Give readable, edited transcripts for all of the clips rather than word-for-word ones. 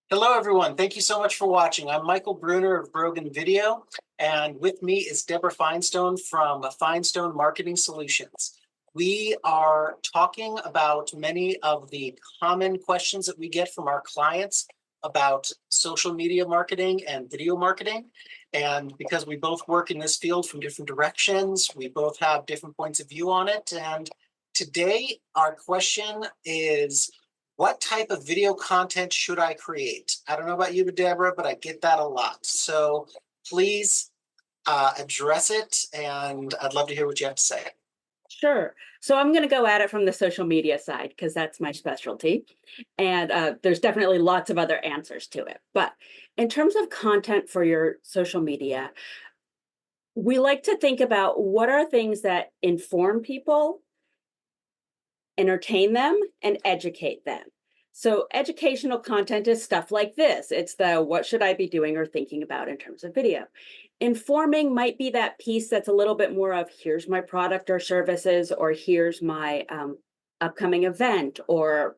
Hello, everyone. Thank you so much for watching. I'm Michael Bruner of Brogan Video, and with me is Deborah Finestone from Finestone Marketing Solutions. We are talking about many of the common questions that we get from our clients about social media marketing and video marketing. And because we both work in this field from different directions, we both have different points of view on it. And today, our question is, what type of video content should I create? I don't know about you, Deborah, but I get that a lot. So please address it, and I'd love to hear what you have to say. Sure. So I'm going to go at it from the social media side because that's my specialty. And there's definitely lots of other answers to it. But in terms of content for your social media, we like to think about what are things that inform people, entertain them, and educate them. So educational content is stuff like this. It's the what should I be doing or thinking about in terms of video. Informing might be that piece that's a little bit more of here's my product or services, or here's my upcoming event or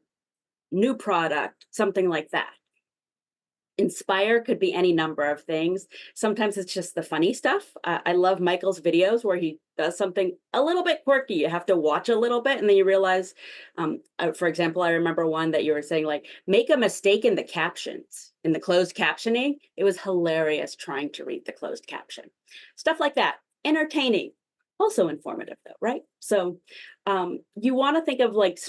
new product, something like that. Inspire could be any number of things. Sometimes it's just the funny stuff. I love Michael's videos where he does something a little bit quirky. You have to watch a little bit and then you realize, for example, I remember one that you were saying, like, make a mistake in the captions, in the closed captioning. It was hilarious trying to read the closed caption. Stuff like that. Entertaining, also informative, though, right? So you want to think of like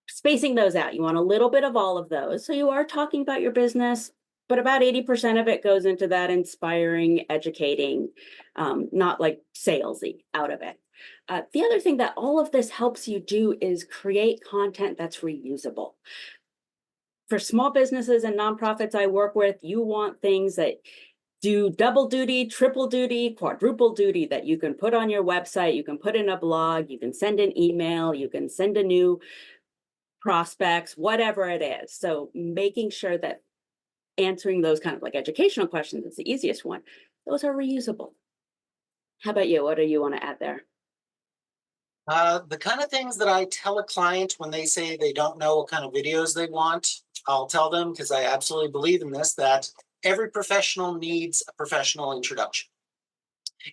spacing those out. You want a little bit of all of those. So you are talking about your business, but about 80% of it goes into that inspiring, educating, not like salesy out of it. The other thing that all of this helps you do is create content that's reusable. For small businesses and nonprofits I work with, you want things that do double duty, triple duty, quadruple duty that you can put on your website, you can put in a blog, you can send an email, you can send a new prospects, whatever it is. So making sure that answering those kind of like educational questions is the easiest one. Those are reusable. How about you? What do you want to add there? The kind of things that I tell a client when they say they don't know what kind of videos they want, I'll tell them, because I absolutely believe in this, that every professional needs a professional introduction.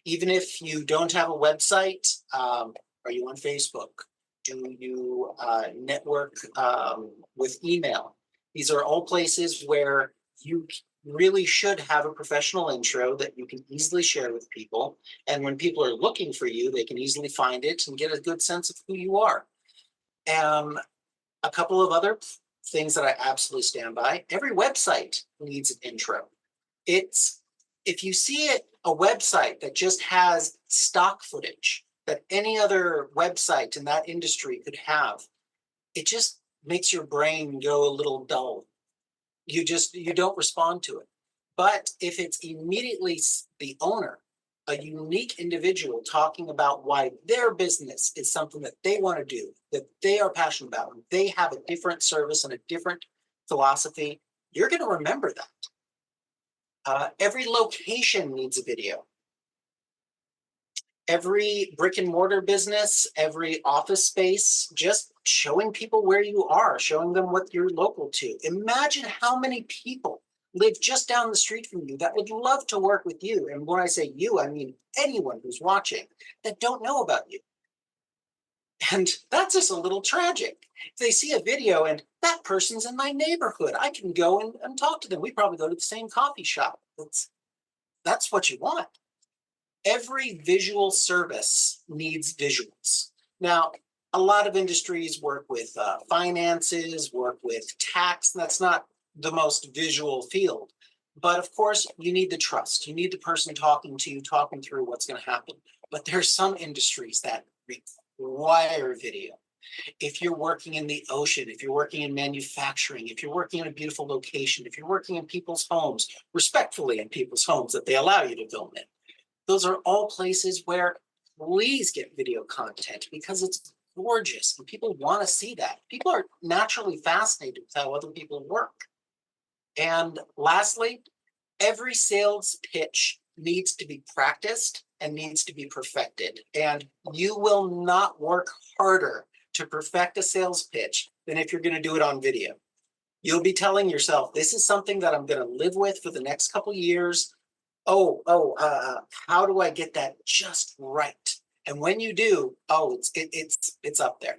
Even if you don't have a website, are you on Facebook? Do you network with email? These are all places where you really should have a professional intro that you can easily share with people. And when people are looking for you, they can easily find it and get a good sense of who you are. Um, a couple of other things that I absolutely stand by. Every website needs an intro. It's if you see a website that just has stock footage that any other website in that industry could have, it just makes your brain go a little dull. You don't respond to it. But if it's immediately the owner, a unique individual talking about why their business is something that they want to do, that they are passionate about, and they have a different service and a different philosophy, you're going to remember that. Every location needs a video. Every brick and mortar business, every office space, just showing people where you are, showing them what you're local to. Imagine how many people live just down the street from you that would love to work with you. And when I say you, I mean anyone who's watching that don't know about you. And that's just a little tragic. If they see a video and that person's in my neighborhood, I can go and talk to them. We probably go to the same coffee shop. That's what you want. Every visual service needs visuals. Now, a lot of industries work with finances, work with tax, and that's not the most visual field. But of course, you need the trust. You need the person talking to you, talking through what's going to happen. But there's some industries that require video. If you're working in the ocean, if you're working in manufacturing, if you're working in a beautiful location, if you're working in people's homes, respectfully in people's homes that they allow you to film in, those are all places where please get video content because it's gorgeous and people want to see that. People are naturally fascinated with how other people work. And lastly, every sales pitch needs to be practiced and needs to be perfected. And you will not work harder to perfect a sales pitch than if you're going to do it on video. You'll be telling yourself, this is something that I'm going to live with for the next couple years. How do I get that just right? And when you do, it's up there.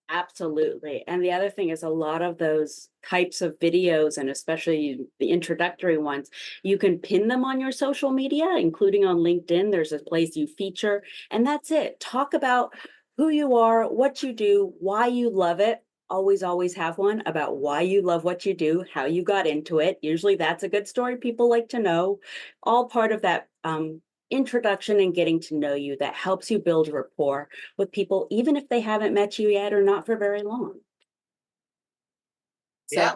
Absolutely. And the other thing is a lot of those types of videos, and especially the introductory ones, you can pin them on your social media, including on LinkedIn. There's a place you feature, and that's it. Talk about who you are, what you do, why you love it. Always have one about why you love what you do, how you got into it. Usually that's a good story people like to know. All part of that introduction and getting to know you that helps you build rapport with people, even if they haven't met you yet or not for very long. So Yeah.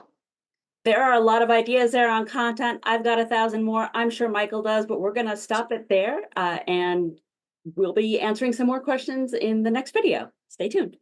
there are a lot of ideas there on content. I've got 1,000 more. I'm sure Michael does, but we're going to stop it there and we'll be answering some more questions in the next video. Stay tuned.